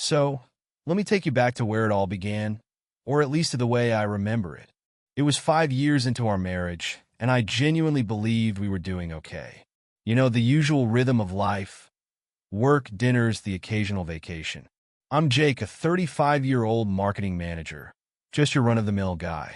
So, let me take you back to where it all began, or at least to the way I remember it. It was 5 years into our marriage, and I genuinely believed we were doing okay. You know, the usual rhythm of life: work, dinners, the occasional vacation. I'm Jake, a 35-year-old marketing manager, just your run-of-the-mill guy.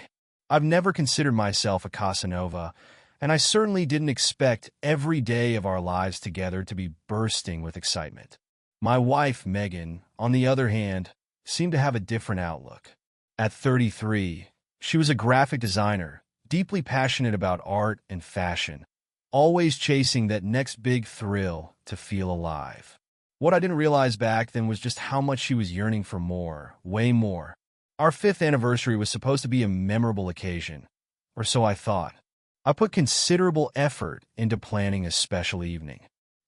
I've never considered myself a Casanova, and I certainly didn't expect every day of our lives together to be bursting with excitement. My wife, Megan, on the other hand, seemed to have a different outlook. At 33, she was a graphic designer, deeply passionate about art and fashion, always chasing that next big thrill to feel alive. What I didn't realize back then was just how much she was yearning for more, way more. Our 5th anniversary was supposed to be a memorable occasion, or so I thought. I put considerable effort into planning a special evening.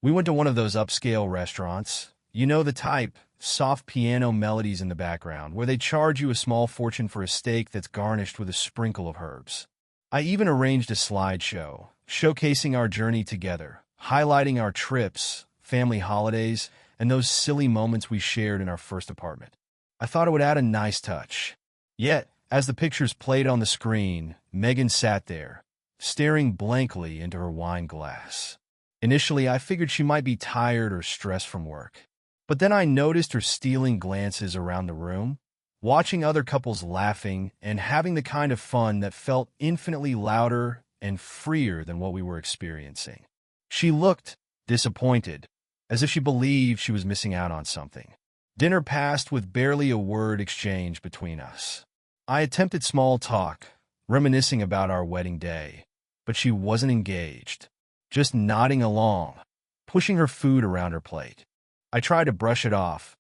We went to one of those upscale restaurants, you know the type, soft piano melodies in the background, where they charge you a small fortune for a steak that's garnished with a sprinkle of herbs. I even arranged a slideshow, showcasing our journey together, highlighting our trips, family holidays, and those silly moments we shared in our first apartment. I thought it would add a nice touch. Yet, as the pictures played on the screen, Megan sat there, staring blankly into her wine glass. Initially, I figured she might be tired or stressed from work. But then I noticed her stealing glances around the room, watching other couples laughing and having the kind of fun that felt infinitely louder and freer than what we were experiencing. She looked disappointed, as if she believed she was missing out on something. Dinner passed with barely a word exchanged between us. I attempted small talk, reminiscing about our wedding day, but she wasn't engaged, just nodding along, pushing her food around her plate. I tried to brush it off,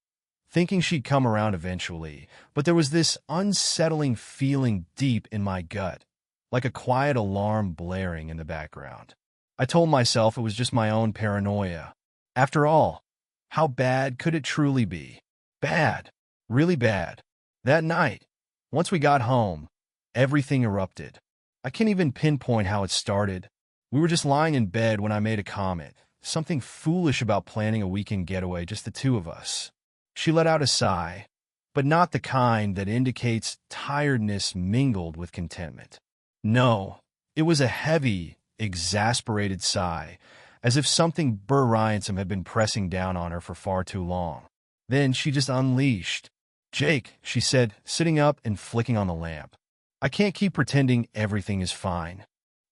thinking she'd come around eventually, but there was this unsettling feeling deep in my gut, like a quiet alarm blaring in the background. I told myself it was just my own paranoia. After all, how bad could it truly be? Bad. Really bad. That night, once we got home, everything erupted. I can't even pinpoint how it started. We were just lying in bed when I made a comment, something foolish about planning a weekend getaway, just the two of us. She let out a sigh, but not the kind that indicates tiredness mingled with contentment. No, it was a heavy, exasperated sigh, as if something Burr Ryansom had been pressing down on her for far too long. Then she just unleashed. "Jake," she said, sitting up and flicking on the lamp. "I can't keep pretending everything is fine."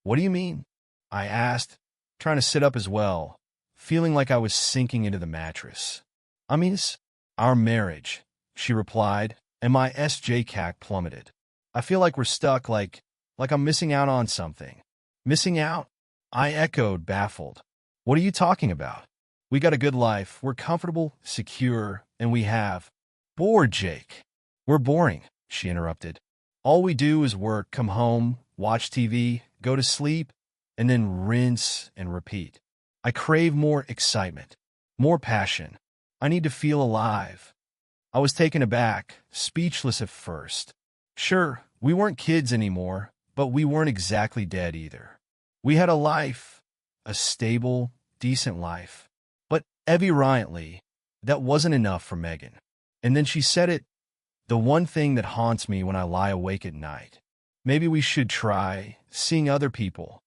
"What do you mean?" I asked, trying to sit up as well, feeling like I was sinking into the mattress. "I mean, it's our marriage," she replied, and my SJCAC plummeted. "I feel like we're stuck, like I'm missing out on something." "Missing out?" I echoed, baffled. "What are you talking about? We got a good life, we're comfortable, secure, and we have—" "Bored, Jake." "We're boring," she interrupted. "All we do is work, come home, watch TV, go to sleep, and then rinse and repeat. I crave more excitement, more passion. I need to feel alive." I was taken aback, speechless at first. Sure, we weren't kids anymore, but we weren't exactly dead either. We had a life, a stable, decent life. But evidently, that wasn't enough for Megan. And then she said it, the one thing that haunts me when I lie awake at night. "Maybe we should try seeing other people."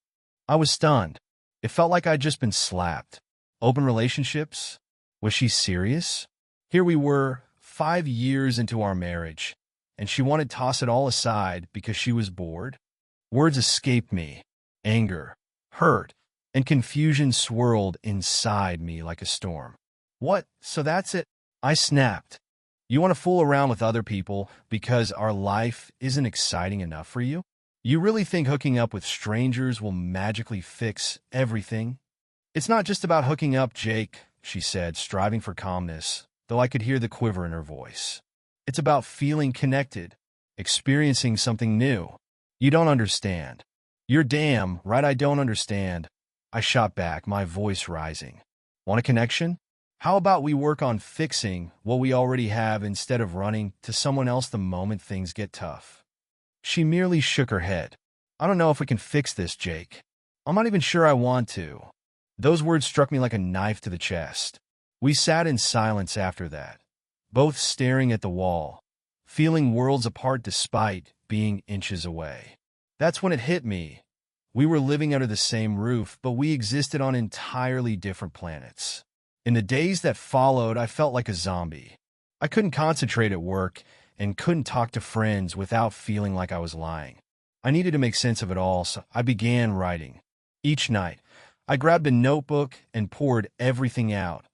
I was stunned. It felt like I'd just been slapped. Open relationships? Was she serious? Here we were, 5 years into our marriage, and she wanted to toss it all aside because she was bored? Words escaped me. Anger, hurt, and confusion swirled inside me like a storm. "What? So that's it?" I snapped. "You want to fool around with other people because our life isn't exciting enough for you? You really think hooking up with strangers will magically fix everything?" "It's not just about hooking up, Jake," she said, striving for calmness, though I could hear the quiver in her voice. "It's about feeling connected, experiencing something new. You don't understand." "You're damn right I don't understand," I shot back, my voice rising. "Want a connection? How about we work on fixing what we already have instead of running to someone else the moment things get tough?" She merely shook her head. "I don't know if we can fix this, Jake. I'm not even sure I want to." Those words struck me like a knife to the chest. We sat in silence after that, both staring at the wall, feeling worlds apart despite being inches away. That's when it hit me. We were living under the same roof, but we existed on entirely different planets. In the days that followed, I felt like a zombie. I couldn't concentrate at work and couldn't talk to friends without feeling like I was lying. I needed to make sense of it all, so I began writing. Each night, I grabbed a notebook and poured everything out.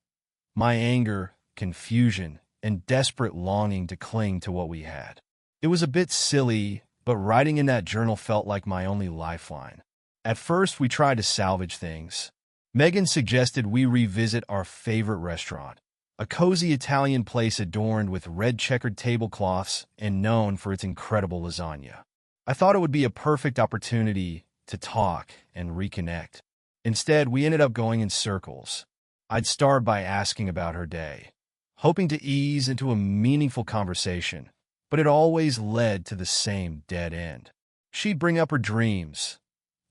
My anger, confusion, and desperate longing to cling to what we had. It was a bit silly, but writing in that journal felt like my only lifeline. At first, we tried to salvage things. Megan suggested we revisit our favorite restaurant, a cozy Italian place adorned with red checkered tablecloths and known for its incredible lasagna. I thought it would be a perfect opportunity to talk and reconnect. Instead, we ended up going in circles. I'd start by asking about her day, hoping to ease into a meaningful conversation, but it always led to the same dead end. She'd bring up her dreams,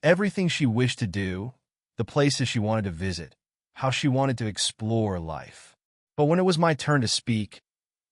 everything she wished to do, the places she wanted to visit, how she wanted to explore life. But when it was my turn to speak,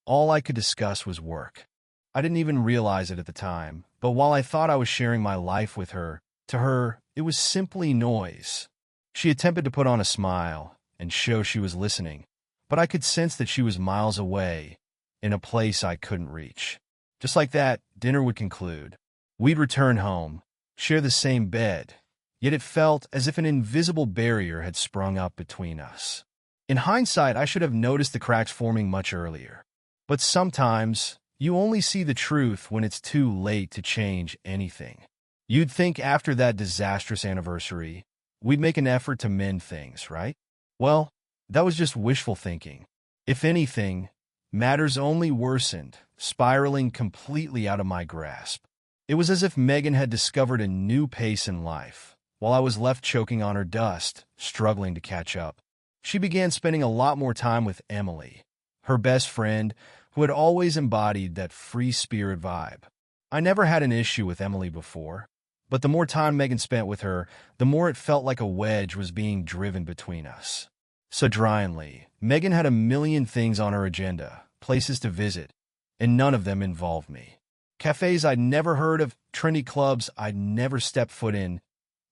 all I could discuss was work. I didn't even realize it at the time, but while I thought I was sharing my life with her, to her, it was simply noise. She attempted to put on a smile and show she was listening, but I could sense that she was miles away, in a place I couldn't reach. Just like that, dinner would conclude. We'd return home, share the same bed, yet it felt as if an invisible barrier had sprung up between us. In hindsight, I should have noticed the cracks forming much earlier. But sometimes, you only see the truth when it's too late to change anything. You'd think after that disastrous anniversary, we'd make an effort to mend things, right? Well, that was just wishful thinking. If anything, matters only worsened, spiraling completely out of my grasp. It was as if Megan had discovered a new pace in life, while I was left choking on her dust, struggling to catch up. She began spending a lot more time with Emily, her best friend, who had always embodied that free spirit vibe. I never had an issue with Emily before, but the more time Megan spent with her, the more it felt like a wedge was being driven between us. Suddenly, Megan had a million things on her agenda, places to visit, and none of them involved me. Cafes I'd never heard of, trendy clubs I'd never stepped foot in.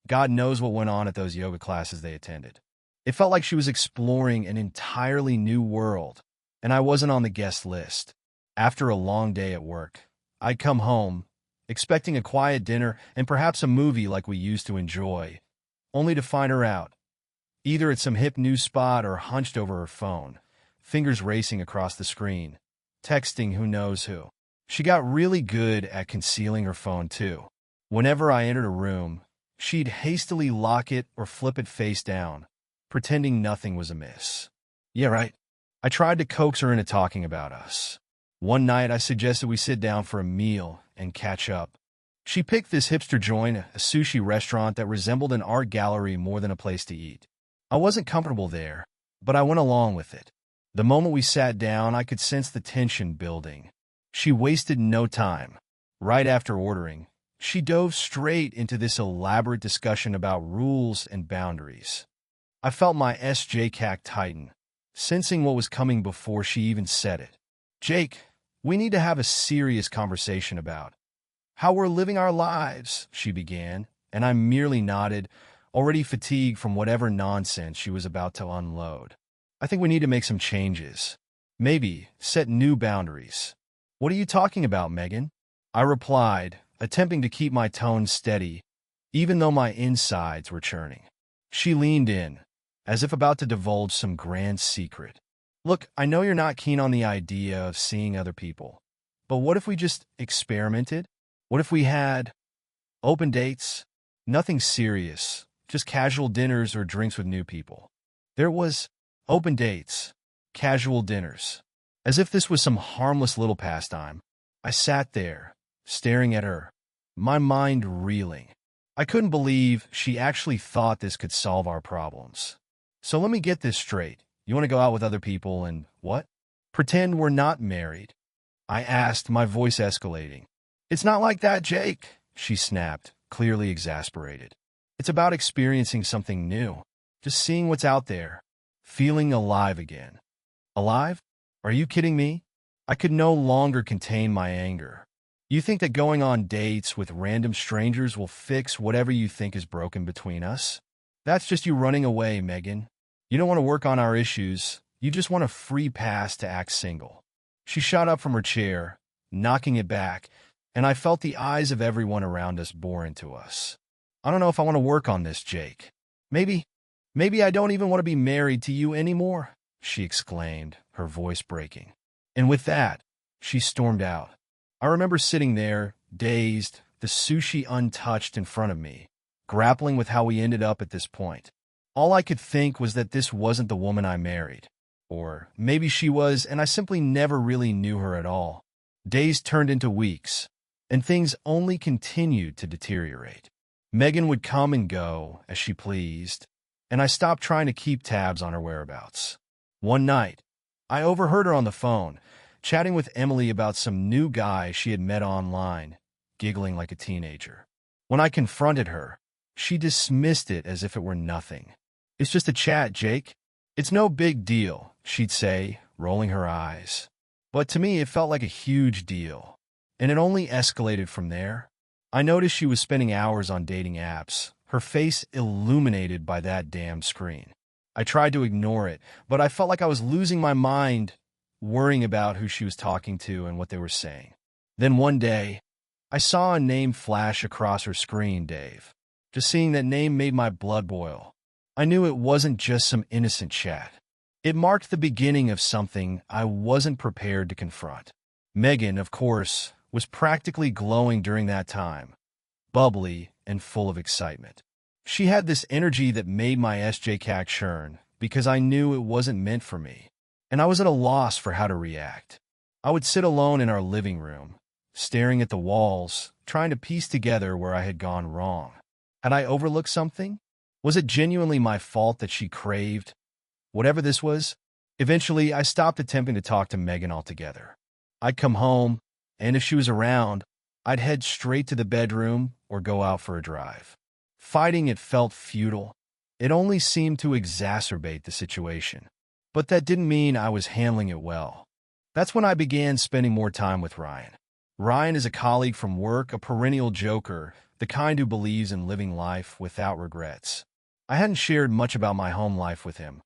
God knows what went on at those yoga classes they attended. It felt like she was exploring an entirely new world, and I wasn't on the guest list. After a long day at work, I'd come home, expecting a quiet dinner and perhaps a movie like we used to enjoy, only to find her out, either at some hip new spot or hunched over her phone, fingers racing across the screen, texting who knows who. She got really good at concealing her phone, too. Whenever I entered a room, she'd hastily lock it or flip it face down, pretending nothing was amiss. Yeah, right. I tried to coax her into talking about us. One night, I suggested we sit down for a meal and catch up. She picked this hipster joint, a sushi restaurant that resembled an art gallery more than a place to eat. I wasn't comfortable there, but I went along with it. The moment we sat down, I could sense the tension building. She wasted no time. Right after ordering, she dove straight into this elaborate discussion about rules and boundaries. I felt my SJCAC tighten, sensing what was coming before she even said it. Jake, we need to have a serious conversation about how we're living our lives, she began, and I merely nodded, already fatigued from whatever nonsense she was about to unload. I think we need to make some changes. Maybe set new boundaries. What are you talking about, Megan? I replied, attempting to keep my tone steady, even though my insides were churning. She leaned in, as if about to divulge some grand secret. Look, I know you're not keen on the idea of seeing other people, but what if we just experimented? What if we had open dates? Nothing serious, just casual dinners or drinks with new people. There was open dates, casual dinners. As if this was some harmless little pastime, I sat there, staring at her, my mind reeling. I couldn't believe she actually thought this could solve our problems. So let me get this straight. You want to go out with other people and what? Pretend we're not married? I asked, my voice escalating. It's not like that, Jake, she snapped, clearly exasperated. It's about experiencing something new, just seeing what's out there, feeling alive again. Alive? Are you kidding me? I could no longer contain my anger. You think that going on dates with random strangers will fix whatever you think is broken between us? That's just you running away, Megan. You don't want to work on our issues. You just want a free pass to act single. She shot up from her chair, knocking it back, and I felt the eyes of everyone around us bore into us. I don't know if I want to work on this, Jake. Maybe I don't even want to be married to you anymore, she exclaimed, her voice breaking. And with that, she stormed out. I remember sitting there, dazed, the sushi untouched in front of me, grappling with how we ended up at this point. All I could think was that this wasn't the woman I married. Or maybe she was, and I simply never really knew her at all. Days turned into weeks, and things only continued to deteriorate. Megan would come and go as she pleased, and I stopped trying to keep tabs on her whereabouts. One night, I overheard her on the phone, chatting with Emily about some new guy she had met online, giggling like a teenager. When I confronted her, she dismissed it as if it were nothing. It's just a chat, Jake. It's no big deal, she'd say, rolling her eyes. But to me, it felt like a huge deal, and it only escalated from there. I noticed she was spending hours on dating apps, her face illuminated by that damn screen. I tried to ignore it, but I felt like I was losing my mind worrying about who she was talking to and what they were saying. Then one day, I saw a name flash across her screen, Dave. Just seeing that name made my blood boil. I knew it wasn't just some innocent chat. It marked the beginning of something I wasn't prepared to confront. Megan, of course, was practically glowing during that time, bubbly and full of excitement. She had this energy that made my SJCAC churn because I knew it wasn't meant for me, and I was at a loss for how to react. I would sit alone in our living room, staring at the walls, trying to piece together where I had gone wrong. Had I overlooked something? Was it genuinely my fault that she craved whatever this was? Eventually, I stopped attempting to talk to Megan altogether. I'd come home, and if she was around, I'd head straight to the bedroom or go out for a drive. Fighting it felt futile. It only seemed to exacerbate the situation. But that didn't mean I was handling it well. That's when I began spending more time with Ryan. Ryan is a colleague from work, a perennial joker, the kind who believes in living life without regrets. I hadn't shared much about my home life with him,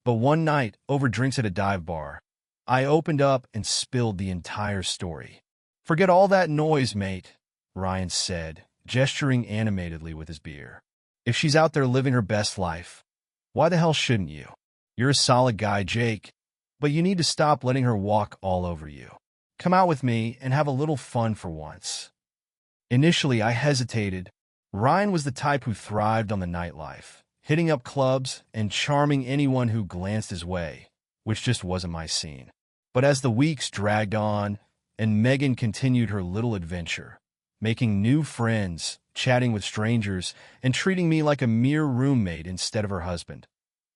but one night, over drinks at a dive bar, I opened up and spilled the entire story. "Forget all that noise, mate," Ryan said, gesturing animatedly with his beer. "If she's out there living her best life, why the hell shouldn't you? You're a solid guy, Jake, but you need to stop letting her walk all over you. Come out with me and have a little fun for once." Initially, I hesitated. Ryan was the type who thrived on the nightlife, hitting up clubs and charming anyone who glanced his way, which just wasn't my scene. But as the weeks dragged on, and Megan continued her little adventure, making new friends, chatting with strangers, and treating me like a mere roommate instead of her husband,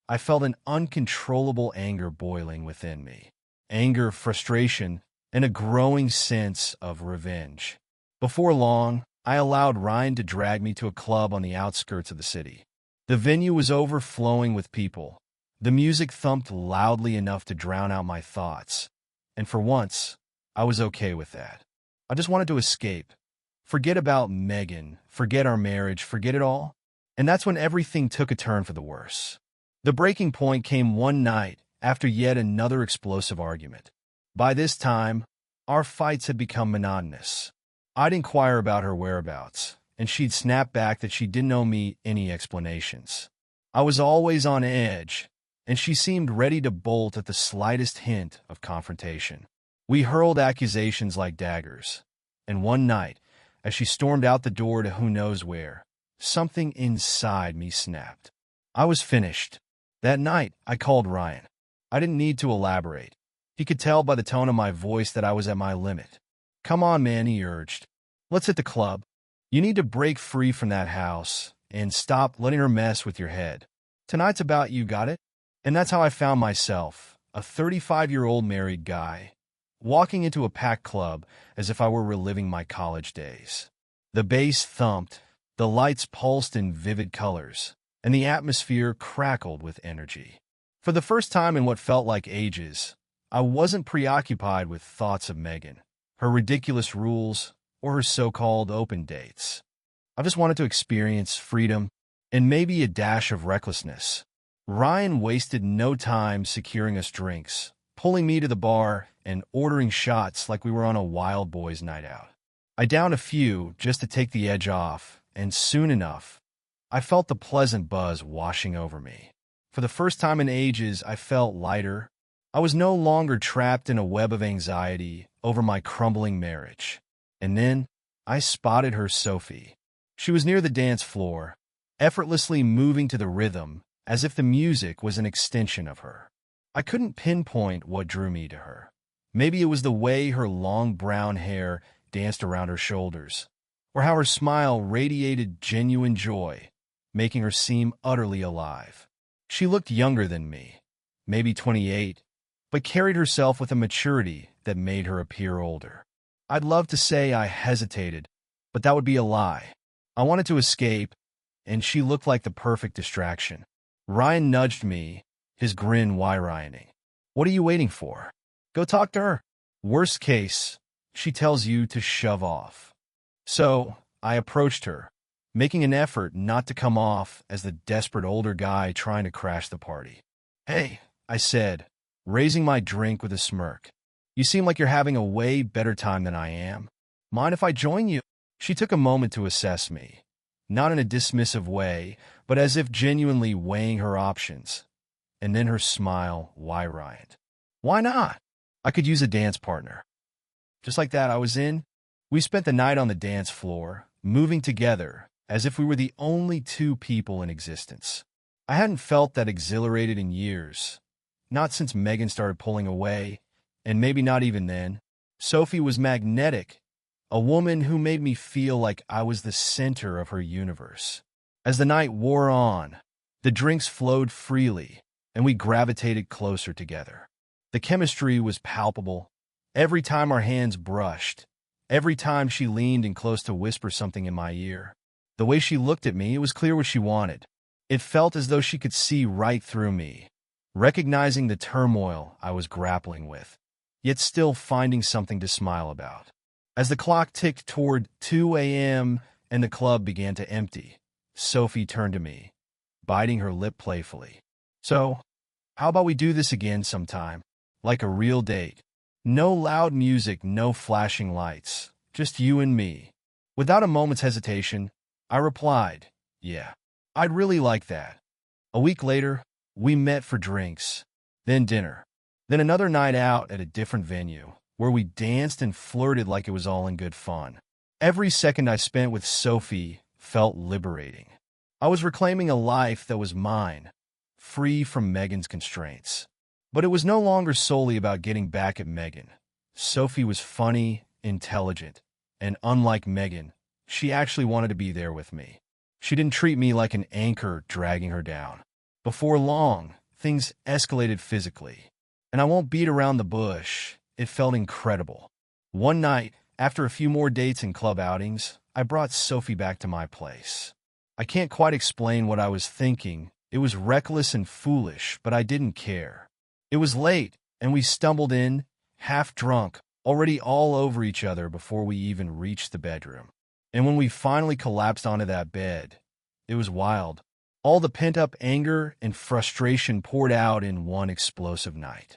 I felt an uncontrollable anger boiling within me. Anger, frustration, and a growing sense of revenge. Before long, I allowed Ryan to drag me to a club on the outskirts of the city. The venue was overflowing with people. The music thumped loudly enough to drown out my thoughts. And for once, I was okay with that. I just wanted to escape. Forget about Megan, forget our marriage, forget it all. And that's when everything took a turn for the worse. The breaking point came one night after yet another explosive argument. By this time, our fights had become monotonous. I'd inquire about her whereabouts, and she'd snap back that she didn't owe me any explanations. I was always on edge, and she seemed ready to bolt at the slightest hint of confrontation. We hurled accusations like daggers, and one night, as she stormed out the door to who knows where, something inside me snapped. I was finished. That night, I called Ryan. I didn't need to elaborate. He could tell by the tone of my voice that I was at my limit. "Come on, man," he urged. "Let's hit the club. You need to break free from that house and stop letting her mess with your head. Tonight's about you, got it?" And that's how I found myself, a 35-year-old married guy, walking into a packed club as if I were reliving my college days. The bass thumped, the lights pulsed in vivid colors, and the atmosphere crackled with energy. For the first time in what felt like ages, I wasn't preoccupied with thoughts of Megan, her ridiculous rules, or her so-called open dates. I just wanted to experience freedom and maybe a dash of recklessness. Ryan wasted no time securing us drinks, pulling me to the bar, and ordering shots like we were on a wild boys' night out. I downed a few just to take the edge off, and soon enough, I felt the pleasant buzz washing over me. For the first time in ages, I felt lighter. I was no longer trapped in a web of anxiety over my crumbling marriage. And then I spotted her, Sophie. She was near the dance floor, effortlessly moving to the rhythm as if the music was an extension of her. I couldn't pinpoint what drew me to her. Maybe it was the way her long brown hair danced around her shoulders, or how her smile radiated genuine joy, making her seem utterly alive. She looked younger than me, maybe 28, but carried herself with a maturity that made her appear older. I'd love to say I hesitated, but that would be a lie. I wanted to escape, and she looked like the perfect distraction. Ryan nudged me, his grin wide-rioting. What are you waiting for? Go talk to her. Worst case, she tells you to shove off. So, I approached her, making an effort not to come off as the desperate older guy trying to crash the party. Hey, I said, raising my drink with a smirk. You seem like you're having a way better time than I am. Mind if I join you? She took a moment to assess me, not in a dismissive way, but as if genuinely weighing her options. And then her smile wide-rioted. Why not? I could use a dance partner. Just like that, I was in. We spent the night on the dance floor, moving together as if we were the only two people in existence. I hadn't felt that exhilarated in years, not since Megan started pulling away, and maybe not even then. Sophie was magnetic, a woman who made me feel like I was the center of her universe. As the night wore on, the drinks flowed freely, and we gravitated closer together. The chemistry was palpable. Every time our hands brushed, every time she leaned in close to whisper something in my ear, the way she looked at me, it was clear what she wanted. It felt as though she could see right through me, recognizing the turmoil I was grappling with, yet still finding something to smile about. As the clock ticked toward 2 a.m. and the club began to empty, Sophie turned to me, biting her lip playfully. So, how about we do this again sometime? Like a real date. No loud music, no flashing lights, just you and me. Without a moment's hesitation, I replied, yeah, I'd really like that. A week later, we met for drinks, then dinner, then another night out at a different venue, where we danced and flirted like it was all in good fun. Every second I spent with Sophie felt liberating. I was reclaiming a life that was mine, free from Megan's constraints. But it was no longer solely about getting back at Megan. Sophie was funny, intelligent, and unlike Megan, she actually wanted to be there with me. She didn't treat me like an anchor dragging her down. Before long, things escalated physically. And I won't beat around the bush, it felt incredible. One night, after a few more dates and club outings, I brought Sophie back to my place. I can't quite explain what I was thinking. It was reckless and foolish, but I didn't care. It was late, and we stumbled in, half drunk, already all over each other before we even reached the bedroom. And when we finally collapsed onto that bed, it was wild. All the pent-up anger and frustration poured out in one explosive night.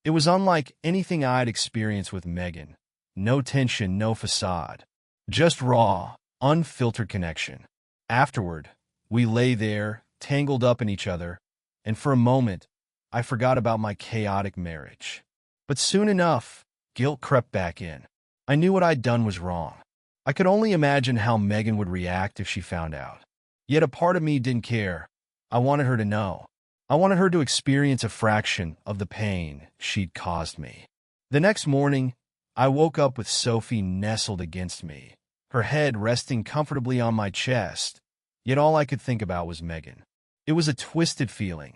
It was unlike anything I'd experienced with Megan. No tension, no facade. Just raw, unfiltered connection. Afterward, we lay there, tangled up in each other, and for a moment, I forgot about my chaotic marriage. But soon enough, guilt crept back in. I knew what I'd done was wrong. I could only imagine how Megan would react if she found out. Yet a part of me didn't care. I wanted her to know. I wanted her to experience a fraction of the pain she'd caused me. The next morning, I woke up with Sophie nestled against me, her head resting comfortably on my chest, yet all I could think about was Megan. It was a twisted feeling.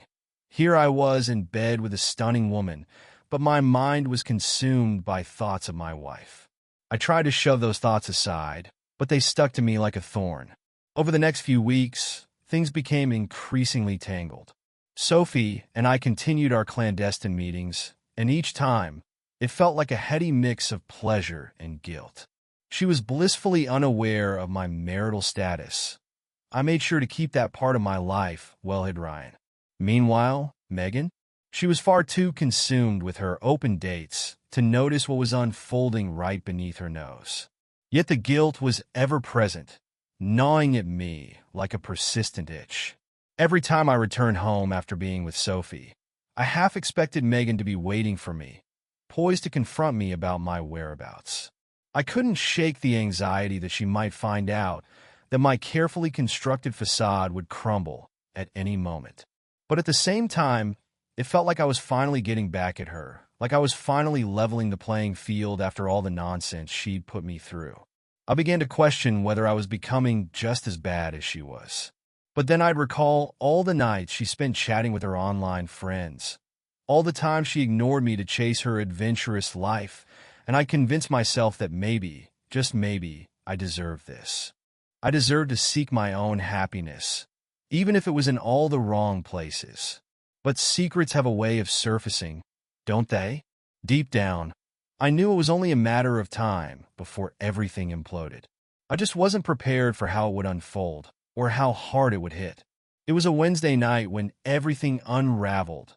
Here I was in bed with a stunning woman, but my mind was consumed by thoughts of my wife. I tried to shove those thoughts aside, but they stuck to me like a thorn. Over the next few weeks, things became increasingly tangled. Sophie and I continued our clandestine meetings, and each time, it felt like a heady mix of pleasure and guilt. She was blissfully unaware of my marital status. I made sure to keep that part of my life well hidden. Meanwhile, Megan? She was far too consumed with her open dates to notice what was unfolding right beneath her nose. Yet the guilt was ever present, gnawing at me like a persistent itch. Every time I returned home after being with Sophie, I half expected Megan to be waiting for me, poised to confront me about my whereabouts. I couldn't shake the anxiety that she might find out that my carefully constructed facade would crumble at any moment. But at the same time, it felt like I was finally getting back at her, like I was finally leveling the playing field after all the nonsense she'd put me through. I began to question whether I was becoming just as bad as she was. But then I'd recall all the nights she spent chatting with her online friends, all the time she ignored me to chase her adventurous life, and I convinced myself that maybe, just maybe, I deserved this. I deserved to seek my own happiness, even if it was in all the wrong places. But secrets have a way of surfacing, don't they? Deep down, I knew it was only a matter of time before everything imploded. I just wasn't prepared for how it would unfold, or how hard it would hit. It was a Wednesday night when everything unraveled,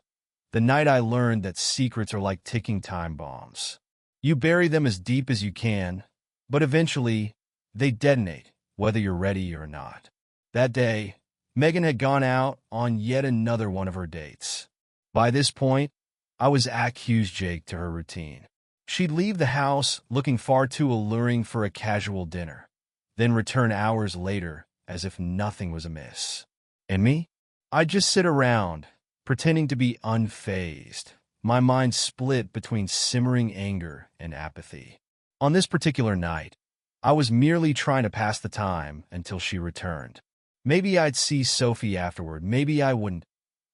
the night I learned that secrets are like ticking time bombs. You bury them as deep as you can, but eventually, they detonate, whether you're ready or not. That day, Megan had gone out on yet another one of her dates. By this point, I was accused to her routine. She'd leave the house looking far too alluring for a casual dinner, then return hours later as if nothing was amiss. And me? I'd just sit around, pretending to be unfazed, my mind split between simmering anger and apathy. On this particular night, I was merely trying to pass the time until she returned. Maybe I'd see Sophie afterward, maybe I wouldn't.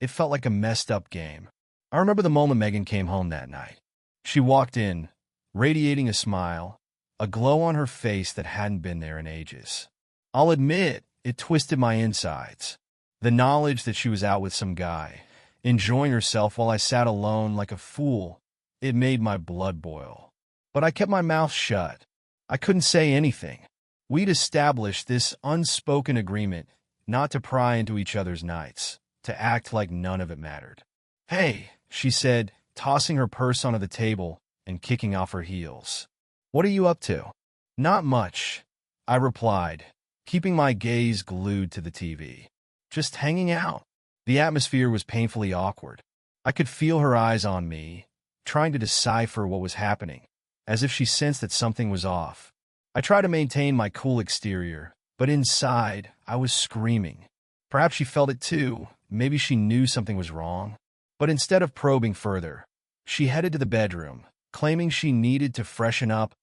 It felt like a messed up game. I remember the moment Megan came home that night. She walked in, radiating a smile, a glow on her face that hadn't been there in ages. I'll admit, it twisted my insides. The knowledge that she was out with some guy, enjoying herself while I sat alone like a fool, it made my blood boil. But I kept my mouth shut. I couldn't say anything. We'd established this unspoken agreement not to pry into each other's nights, to act like none of it mattered. "Hey," she said, tossing her purse onto the table and kicking off her heels. "What are you up to?" "Not much," I replied, keeping my gaze glued to the TV. "Just hanging out." The atmosphere was painfully awkward. I could feel her eyes on me, trying to decipher what was happening, as if she sensed that something was off. I tried to maintain my cool exterior, but inside, I was screaming. Perhaps she felt it too. Maybe she knew something was wrong. But instead of probing further, she headed to the bedroom, claiming she needed to freshen up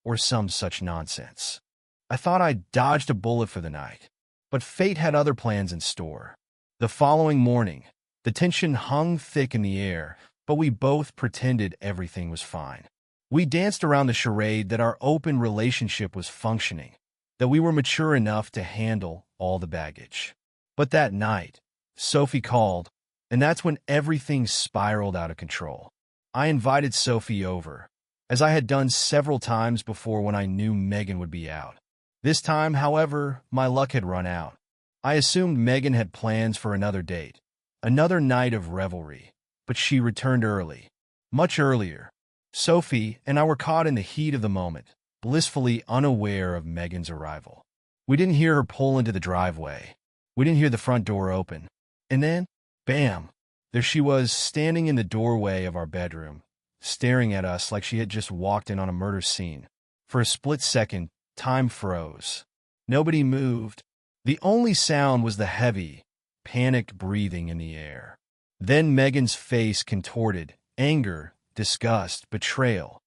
or some such nonsense. I thought I'd dodged a bullet for the night, but fate had other plans in store. The following morning, the tension hung thick in the air, but we both pretended everything was fine. We danced around the charade that our open relationship was functioning, that we were mature enough to handle all the baggage. But that night, Sophie called, and that's when everything spiraled out of control. I invited Sophie over, as I had done several times before when I knew Megan would be out. This time, however, my luck had run out. I assumed Megan had plans for another date, another night of revelry, but she returned early, much earlier. Sophie and I were caught in the heat of the moment, blissfully unaware of Megan's arrival. We didn't hear her pull into the driveway. We didn't hear the front door open. And then, bam, there she was, standing in the doorway of our bedroom, staring at us like she had just walked in on a murder scene. For a split second, time froze. Nobody moved. The only sound was the heavy, panicked breathing in the air. Then Megan's face contorted, anger, disgust, betrayal,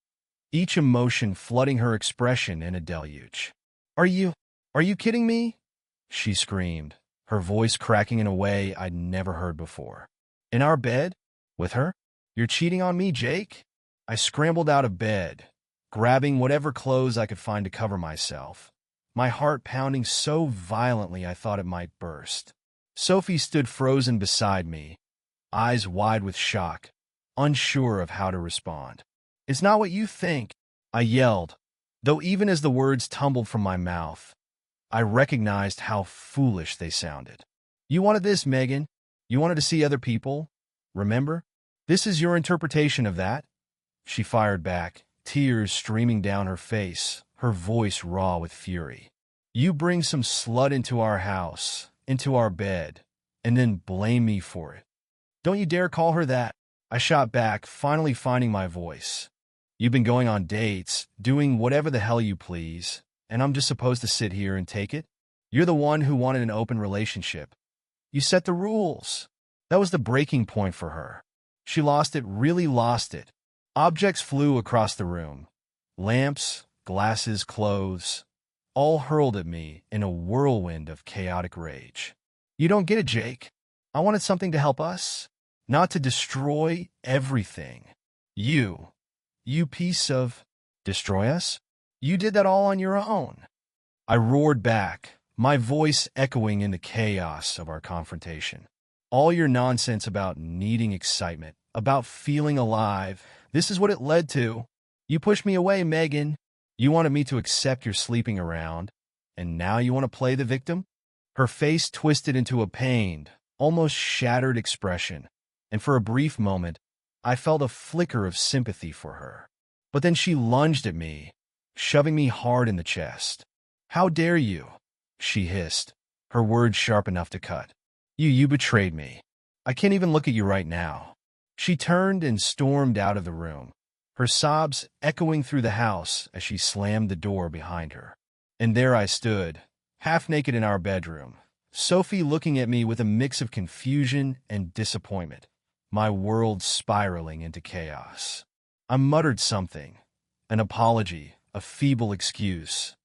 each emotion flooding her expression in a deluge. Are you kidding me?" she screamed, her voice cracking in a way I'd never heard before. "In our bed? With her? You're cheating on me, Jake?" I scrambled out of bed, grabbing whatever clothes I could find to cover myself, my heart pounding so violently I thought it might burst. Sophie stood frozen beside me, eyes wide with shock, unsure of how to respond. "It's not what you think," I yelled, though even as the words tumbled from my mouth, I recognized how foolish they sounded. "You wanted this, Megan. You wanted to see other people. Remember? This is your interpretation of that?" She fired back, tears streaming down her face, her voice raw with fury. "You bring some slut into our house, into our bed, and then blame me for it. Don't you dare call her that," I shot back, finally finding my voice. "You've been going on dates, doing whatever the hell you please, and I'm just supposed to sit here and take it? You're the one who wanted an open relationship. You set the rules." That was the breaking point for her. She lost it, really lost it. Objects flew across the room. Lamps, glasses, clothes, all hurled at me in a whirlwind of chaotic rage. "You don't get it, Jake. I wanted something to help us, not to destroy everything. You piece of... Destroy us? You did that all on your own." I roared back, my voice echoing in the chaos of our confrontation. "All your nonsense about needing excitement, about feeling alive, this is what it led to. You pushed me away, Megan. You wanted me to accept your sleeping around, and now you want to play the victim?" Her face twisted into a pained, almost shattered expression, and for a brief moment, I felt a flicker of sympathy for her. But then she lunged at me, shoving me hard in the chest. "How dare you?" she hissed, her words sharp enough to cut. You betrayed me. I can't even look at you right now." She turned and stormed out of the room, her sobs echoing through the house as she slammed the door behind her. And there I stood, half naked in our bedroom, Sophie looking at me with a mix of confusion and disappointment, my world spiraling into chaos. I muttered something, an apology, a feeble excuse,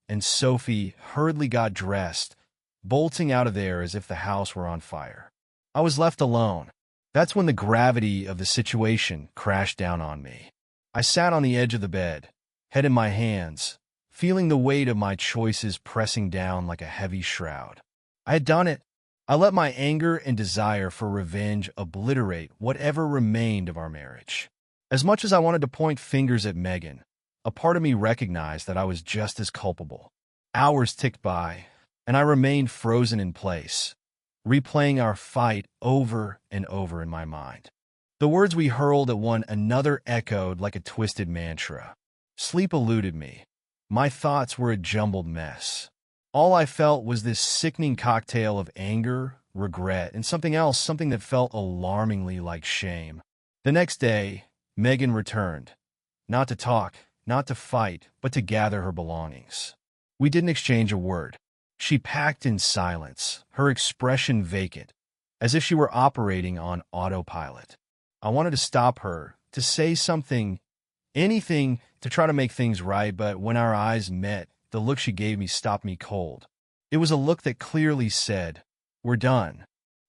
and Sophie hurriedly got dressed, bolting out of there as if the house were on fire. I was left alone. That's when the gravity of the situation crashed down on me. I sat on the edge of the bed, head in my hands, feeling the weight of my choices pressing down like a heavy shroud. I had done it. I let my anger and desire for revenge obliterate whatever remained of our marriage. As much as I wanted to point fingers at Megan, a part of me recognized that I was just as culpable. Hours ticked by, and I remained frozen in place, replaying our fight over and over in my mind. The words we hurled at one another echoed like a twisted mantra. Sleep eluded me. My thoughts were a jumbled mess. All I felt was this sickening cocktail of anger, regret, and something else, something that felt alarmingly like shame. The next day, Megan returned. Not to talk, not to fight, but to gather her belongings. We didn't exchange a word. She packed in silence, her expression vacant, as if she were operating on autopilot. I wanted to stop her, to say something, anything, to try to make things right, but when our eyes met, the look she gave me stopped me cold. It was a look that clearly said, "We're done."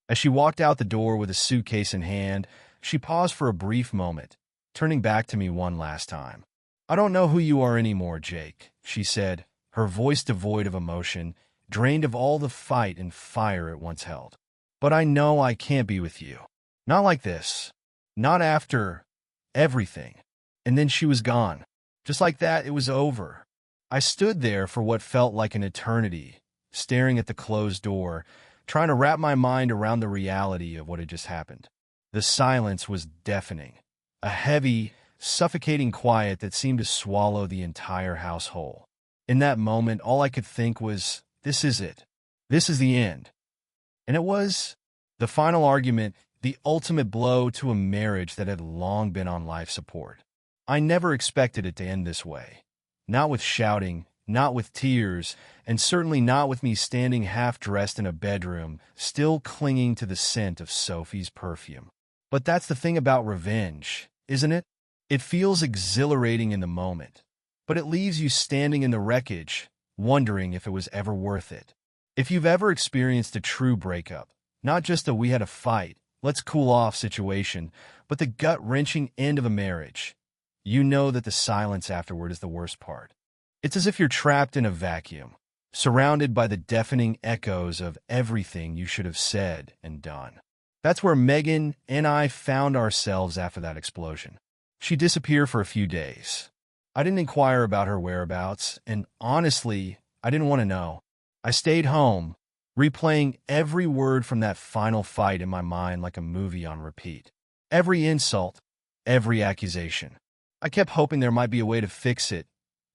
As she walked out the door with a suitcase in hand, she paused for a brief moment, turning back to me one last time. "I don't know who you are anymore, Jake," she said, her voice devoid of emotion, drained of all the fight and fire it once held. "But I know I can't be with you. Not like this. Not after everything." And then she was gone. Just like that, it was over. I stood there for what felt like an eternity, staring at the closed door, trying to wrap my mind around the reality of what had just happened. The silence was deafening, a heavy, suffocating quiet that seemed to swallow the entire house whole. In that moment, all I could think was, this is it. This is the end. And it was the final argument, the ultimate blow to a marriage that had long been on life support. I never expected it to end this way. Not with shouting, not with tears, and certainly not with me standing half-dressed in a bedroom, still clinging to the scent of Sophie's perfume. But that's the thing about revenge, isn't it? It feels exhilarating in the moment, but it leaves you standing in the wreckage, wondering if it was ever worth it. If you've ever experienced a true breakup, not just a "we had a fight, let's cool off" situation, but the gut-wrenching end of a marriage, you know that the silence afterward is the worst part. It's as if you're trapped in a vacuum, surrounded by the deafening echoes of everything you should have said and done. That's where Megan and I found ourselves after that explosion. She disappeared for a few days. I didn't inquire about her whereabouts, and honestly, I didn't want to know. I stayed home, replaying every word from that final fight in my mind like a movie on repeat. Every insult, every accusation. I kept hoping there might be a way to fix it,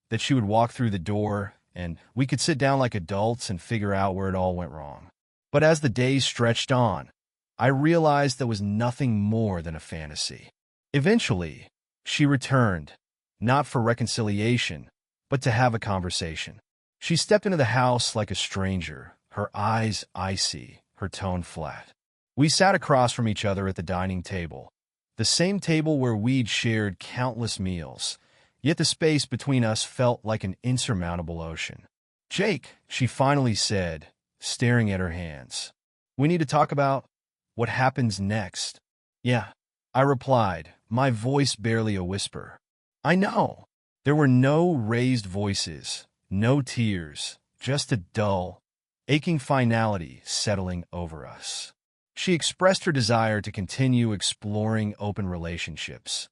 that she would walk through the door, and we could sit down like adults and figure out where it all went wrong. But as the days stretched on, I realized there was nothing more than a fantasy. Eventually, she returned, not for reconciliation, but to have a conversation. She stepped into the house like a stranger, her eyes icy, her tone flat. We sat across from each other at the dining table, the same table where we'd shared countless meals, yet the space between us felt like an insurmountable ocean. "Jake," she finally said, staring at her hands. "We need to talk about what happens next." "Yeah," I replied, my voice barely a whisper. "I know." There were no raised voices, no tears, just a dull, aching finality settling over us. She expressed her desire to continue exploring open relationships,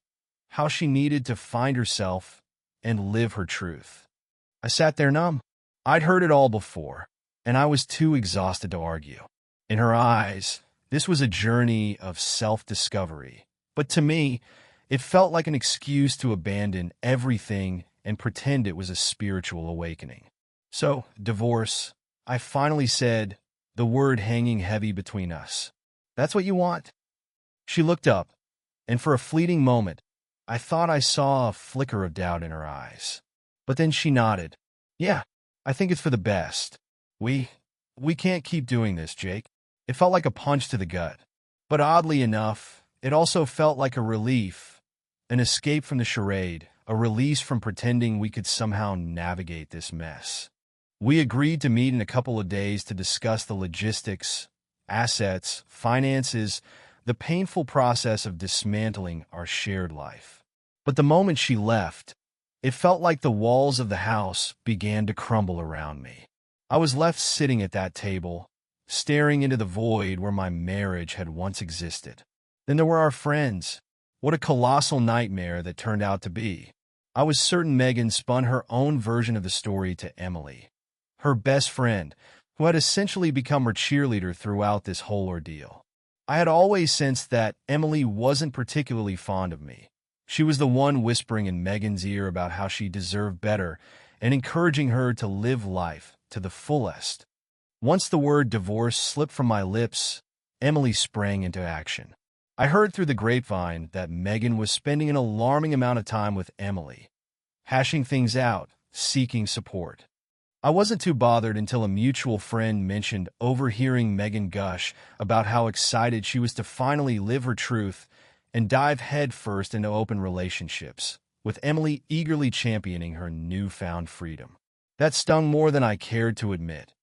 how she needed to find herself and live her truth. I sat there numb. I'd heard it all before, and I was too exhausted to argue. In her eyes, this was a journey of self-discovery, but to me, it felt like an excuse to abandon everything and pretend it was a spiritual awakening. "So, divorce," I finally said, the word hanging heavy between us. "That's what you want?" She looked up, and for a fleeting moment, I thought I saw a flicker of doubt in her eyes. But then she nodded. "Yeah, I think it's for the best. We can't keep doing this, Jake." It felt like a punch to the gut. But oddly enough, it also felt like a relief, an escape from the charade, a release from pretending we could somehow navigate this mess. We agreed to meet in a couple of days to discuss the logistics, assets, finances, the painful process of dismantling our shared life. But the moment she left, it felt like the walls of the house began to crumble around me. I was left sitting at that table, staring into the void where my marriage had once existed. Then there were our friends. What a colossal nightmare that turned out to be. I was certain Megan spun her own version of the story to Emily, her best friend, who had essentially become her cheerleader throughout this whole ordeal. I had always sensed that Emily wasn't particularly fond of me. She was the one whispering in Megan's ear about how she deserved better and encouraging her to live life to the fullest. Once the word divorce slipped from my lips, Emily sprang into action. I heard through the grapevine that Megan was spending an alarming amount of time with Emily, hashing things out, seeking support. I wasn't too bothered until a mutual friend mentioned overhearing Megan gush about how excited she was to finally live her truth and dive headfirst into open relationships, with Emily eagerly championing her newfound freedom. That stung more than I cared to admit,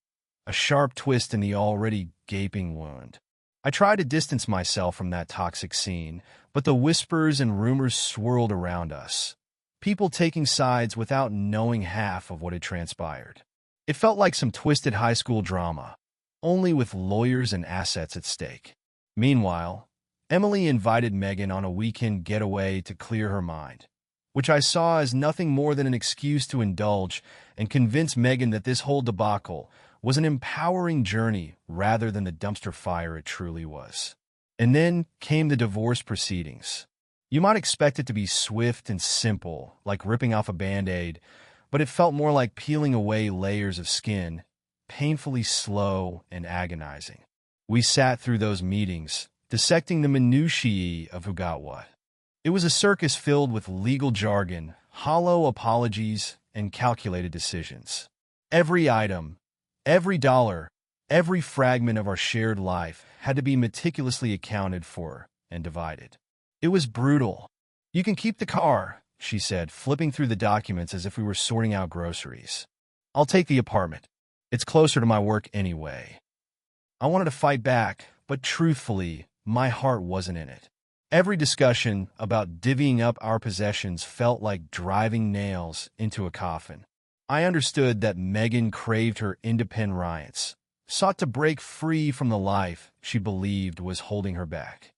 a sharp twist in the already gaping wound. I tried to distance myself from that toxic scene, but the whispers and rumors swirled around us, people taking sides without knowing half of what had transpired. It felt like some twisted high school drama, only with lawyers and assets at stake. Meanwhile, Emily invited Megan on a weekend getaway to clear her mind, which I saw as nothing more than an excuse to indulge and convince Megan that this whole debacle was an empowering journey rather than the dumpster fire it truly was. And then came the divorce proceedings. You might expect it to be swift and simple, like ripping off a Band-Aid, but it felt more like peeling away layers of skin, painfully slow and agonizing. We sat through those meetings, dissecting the minutiae of who got what. It was a circus filled with legal jargon, hollow apologies, and calculated decisions. Every item, every dollar, every fragment of our shared life had to be meticulously accounted for and divided. It was brutal. "You can keep the car," she said, flipping through the documents as if we were sorting out groceries. "I'll take the apartment. It's closer to my work anyway." I wanted to fight back, but truthfully, my heart wasn't in it. Every discussion about divvying up our possessions felt like driving nails into a coffin. I understood that Megan craved her independent rights, sought to break free from the life she believed was holding her back.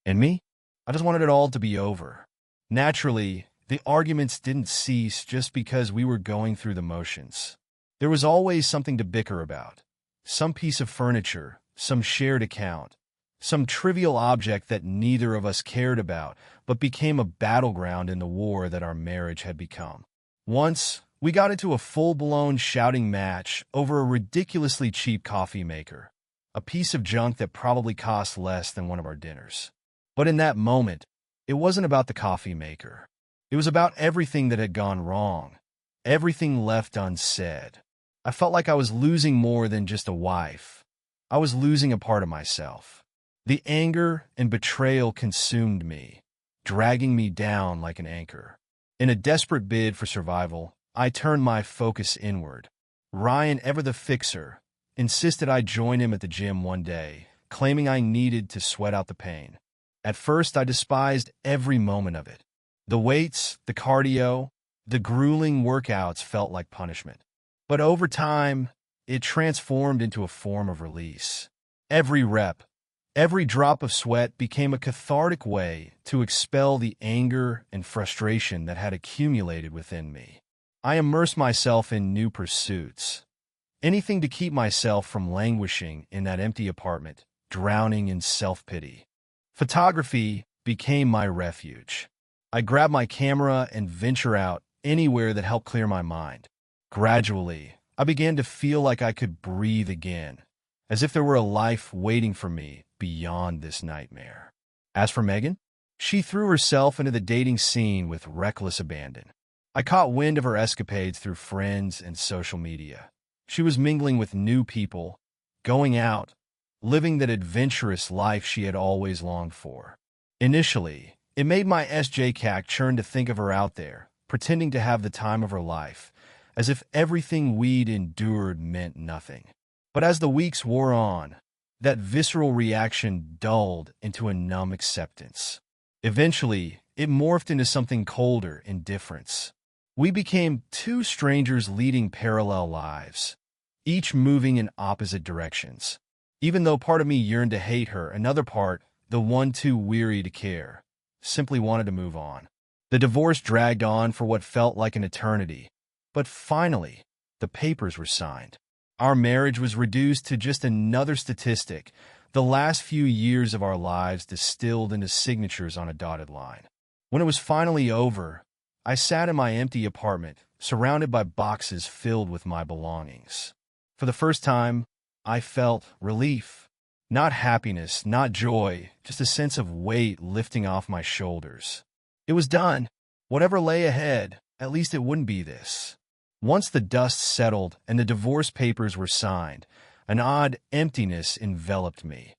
And me? I just wanted it all to be over. Naturally, the arguments didn't cease just because we were going through the motions. There was always something to bicker about. Some piece of furniture, some shared account, some trivial object that neither of us cared about, but became a battleground in the war that our marriage had become. Once, we got into a full-blown shouting match over a ridiculously cheap coffee maker, a piece of junk that probably cost less than one of our dinners. But in that moment, it wasn't about the coffee maker. It was about everything that had gone wrong, everything left unsaid. I felt like I was losing more than just a wife. I was losing a part of myself. The anger and betrayal consumed me, dragging me down like an anchor. In a desperate bid for survival, I turned my focus inward. Ryan, ever the fixer, insisted I join him at the gym one day, claiming I needed to sweat out the pain. At first, I despised every moment of it. The weights, the cardio, the grueling workouts felt like punishment. But over time, it transformed into a form of release. Every rep, every drop of sweat became a cathartic way to expel the anger and frustration that had accumulated within me. I immersed myself in new pursuits. Anything to keep myself from languishing in that empty apartment, drowning in self-pity. Photography became my refuge. I grabbed my camera and venture out anywhere that helped clear my mind. Gradually, I began to feel like I could breathe again, as if there were a life waiting for me beyond this nightmare. As for Megan, she threw herself into the dating scene with reckless abandon. I caught wind of her escapades through friends and social media. She was mingling with new people, going out, living that adventurous life she had always longed for. Initially, it made my SJCAC churn to think of her out there, pretending to have the time of her life, as if everything we'd endured meant nothing. But as the weeks wore on, that visceral reaction dulled into a numb acceptance. Eventually, it morphed into something colder, indifference. We became two strangers leading parallel lives, each moving in opposite directions. Even though part of me yearned to hate her, another part, the one too weary to care, simply wanted to move on. The divorce dragged on for what felt like an eternity, but finally, the papers were signed. Our marriage was reduced to just another statistic, the last few years of our lives distilled into signatures on a dotted line. When it was finally over, I sat in my empty apartment, surrounded by boxes filled with my belongings. For the first time, I felt relief. Not happiness, not joy, just a sense of weight lifting off my shoulders. It was done. Whatever lay ahead, at least it wouldn't be this. Once the dust settled and the divorce papers were signed, an odd emptiness enveloped me,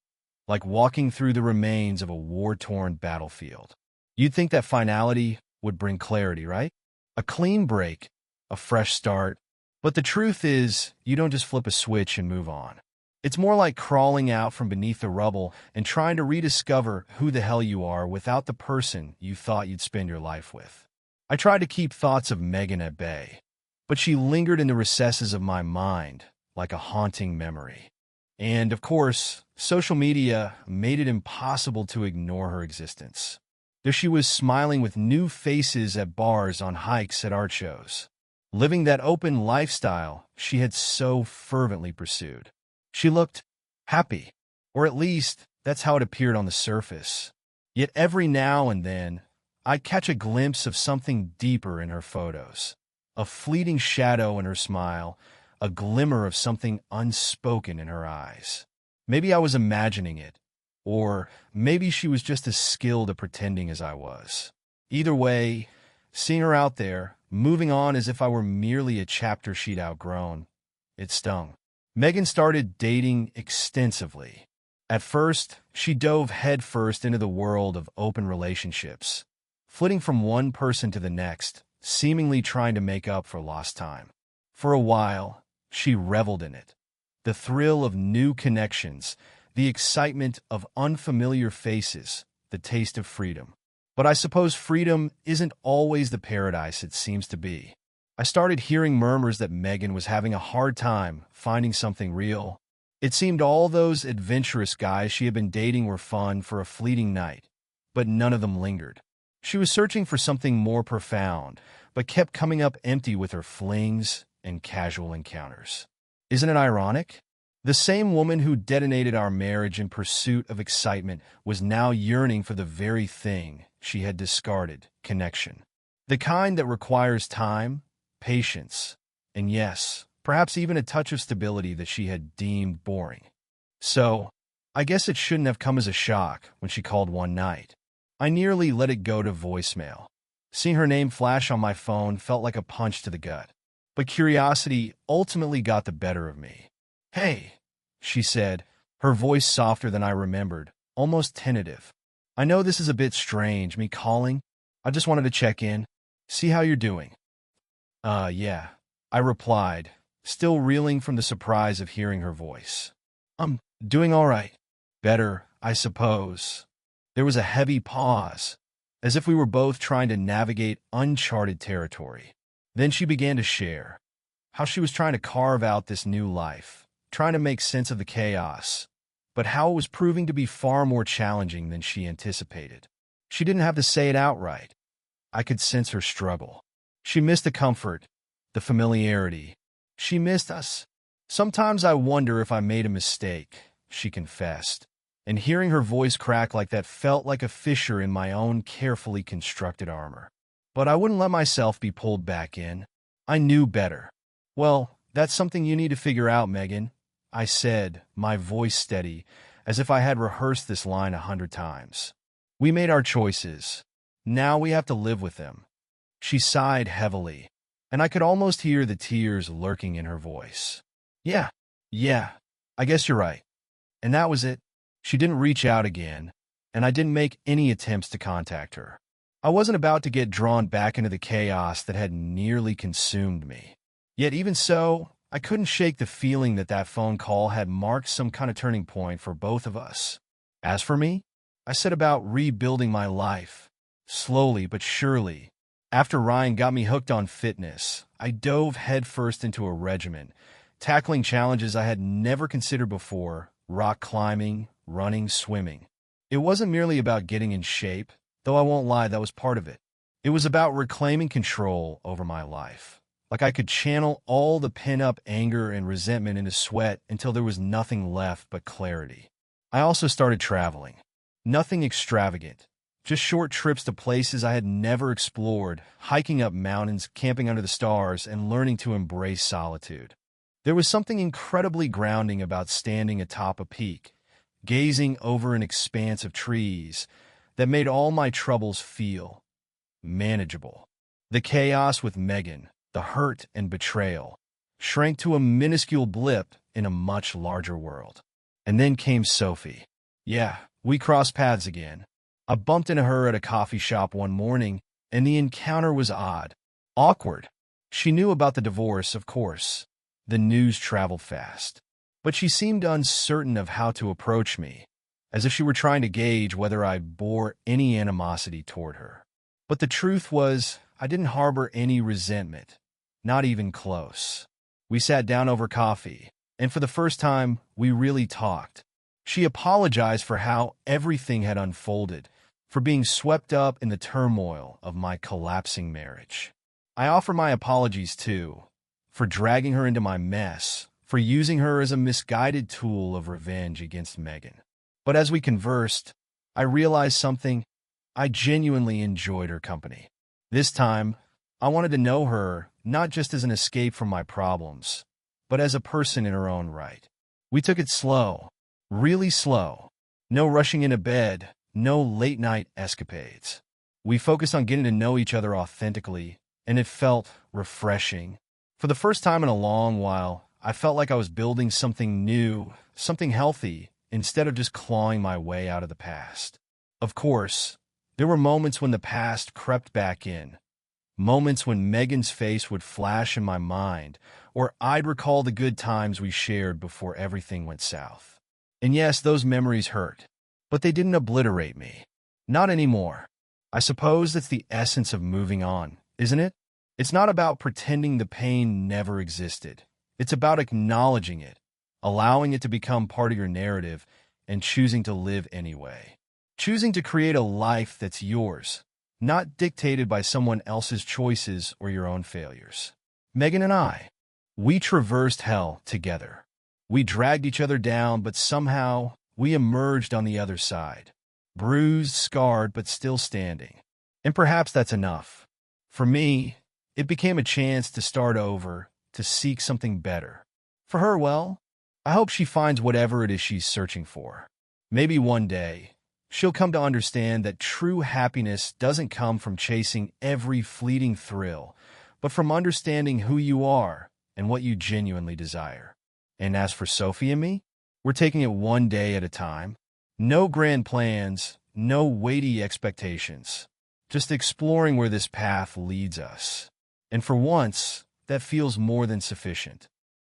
like walking through the remains of a war-torn battlefield. You'd think that finality would bring clarity, right? A clean break, a fresh start. But the truth is, you don't just flip a switch and move on. It's more like crawling out from beneath the rubble and trying to rediscover who the hell you are without the person you thought you'd spend your life with. I tried to keep thoughts of Megan at bay, but she lingered in the recesses of my mind like a haunting memory. And, of course, social media made it impossible to ignore her existence. There she was, smiling with new faces at bars, on hikes, at art shows, living that open lifestyle she had so fervently pursued. She looked happy, or at least that's how it appeared on the surface. Yet every now and then, I'd catch a glimpse of something deeper in her photos, a fleeting shadow in her smile, a glimmer of something unspoken in her eyes. Maybe I was imagining it, or maybe she was just as skilled at pretending as I was. Either way, seeing her out there, moving on as if I were merely a chapter she'd outgrown, it stung. Megan started dating extensively. At first, she dove headfirst into the world of open relationships, flitting from one person to the next, seemingly trying to make up for lost time. For a while, she reveled in it. The thrill of new connections, the excitement of unfamiliar faces, the taste of freedom. But I suppose freedom isn't always the paradise it seems to be. I started hearing murmurs that Megan was having a hard time finding something real. It seemed all those adventurous guys she had been dating were fun for a fleeting night, but none of them lingered. She was searching for something more profound, but kept coming up empty with her flings and casual encounters. Isn't it ironic? The same woman who detonated our marriage in pursuit of excitement was now yearning for the very thing she had discarded: connection. The kind that requires time, patience, and yes, perhaps even a touch of stability that she had deemed boring. So, I guess it shouldn't have come as a shock when she called one night. I nearly let it go to voicemail. Seeing her name flash on my phone felt like a punch to the gut. But curiosity ultimately got the better of me. "Hey," she said, her voice softer than I remembered, almost tentative. "I know this is a bit strange, me calling. I just wanted to check in, see how you're doing." Yeah," I replied, still reeling from the surprise of hearing her voice. "I'm doing all right. Better, I suppose." There was a heavy pause, as if we were both trying to navigate uncharted territory. Then she began to share how she was trying to carve out this new life, trying to make sense of the chaos, but how it was proving to be far more challenging than she anticipated. She didn't have to say it outright. I could sense her struggle. She missed the comfort, the familiarity. She missed us. "Sometimes I wonder if I made a mistake," she confessed, and hearing her voice crack like that felt like a fissure in my own carefully constructed armor. But I wouldn't let myself be pulled back in. I knew better. "Well, that's something you need to figure out, Megan," I said, my voice steady, as if I had rehearsed this line 100 times. "We made our choices. Now we have to live with them." She sighed heavily, and I could almost hear the tears lurking in her voice. Yeah, I guess you're right." And that was it. She didn't reach out again, and I didn't make any attempts to contact her. I wasn't about to get drawn back into the chaos that had nearly consumed me. Yet even so, I couldn't shake the feeling that that phone call had marked some kind of turning point for both of us. As for me, I set about rebuilding my life, slowly but surely. After Ryan got me hooked on fitness, I dove headfirst into a regimen, tackling challenges I had never considered before: rock climbing, running, swimming. It wasn't merely about getting in shape, though I won't lie, that was part of it. It was about reclaiming control over my life. Like I could channel all the pent-up anger and resentment into sweat until there was nothing left but clarity. I also started traveling. Nothing extravagant, just short trips to places I had never explored, hiking up mountains, camping under the stars, and learning to embrace solitude. There was something incredibly grounding about standing atop a peak, gazing over an expanse of trees, that made all my troubles feel manageable. The chaos with Megan, the hurt and betrayal, shrank to a minuscule blip in a much larger world. And then came Sophie. Yeah, we crossed paths again. I bumped into her at a coffee shop one morning, and the encounter was odd. Awkward. She knew about the divorce, of course. The news traveled fast. But she seemed uncertain of how to approach me, as if she were trying to gauge whether I bore any animosity toward her. But the truth was, I didn't harbor any resentment, not even close. We sat down over coffee, and for the first time, we really talked. She apologized for how everything had unfolded, for being swept up in the turmoil of my collapsing marriage. I offer my apologies too, for dragging her into my mess, for using her as a misguided tool of revenge against Megan. But as we conversed, I realized something. I genuinely enjoyed her company. This time, I wanted to know her not just as an escape from my problems, but as a person in her own right. We took it slow, really slow. No rushing into bed, no late-night escapades. We focused on getting to know each other authentically, and it felt refreshing. For the first time in a long while, I felt like I was building something new, something healthy, instead of just clawing my way out of the past. Of course, there were moments when the past crept back in. Moments when Megan's face would flash in my mind, or I'd recall the good times we shared before everything went south. And yes, those memories hurt, but they didn't obliterate me. Not anymore. I suppose that's the essence of moving on, isn't it? It's not about pretending the pain never existed. It's about acknowledging it, allowing it to become part of your narrative and choosing to live anyway. Choosing to create a life that's yours, not dictated by someone else's choices or your own failures. Megan and I, we traversed hell together. We dragged each other down, but somehow we emerged on the other side. Bruised, scarred, but still standing. And perhaps that's enough. For me, it became a chance to start over, to seek something better. For her, well, I hope she finds whatever it is she's searching for. Maybe one day, she'll come to understand that true happiness doesn't come from chasing every fleeting thrill, but from understanding who you are and what you genuinely desire. And as for Sophie and me, we're taking it one day at a time. No grand plans, no weighty expectations. Just exploring where this path leads us. And for once, that feels more than sufficient.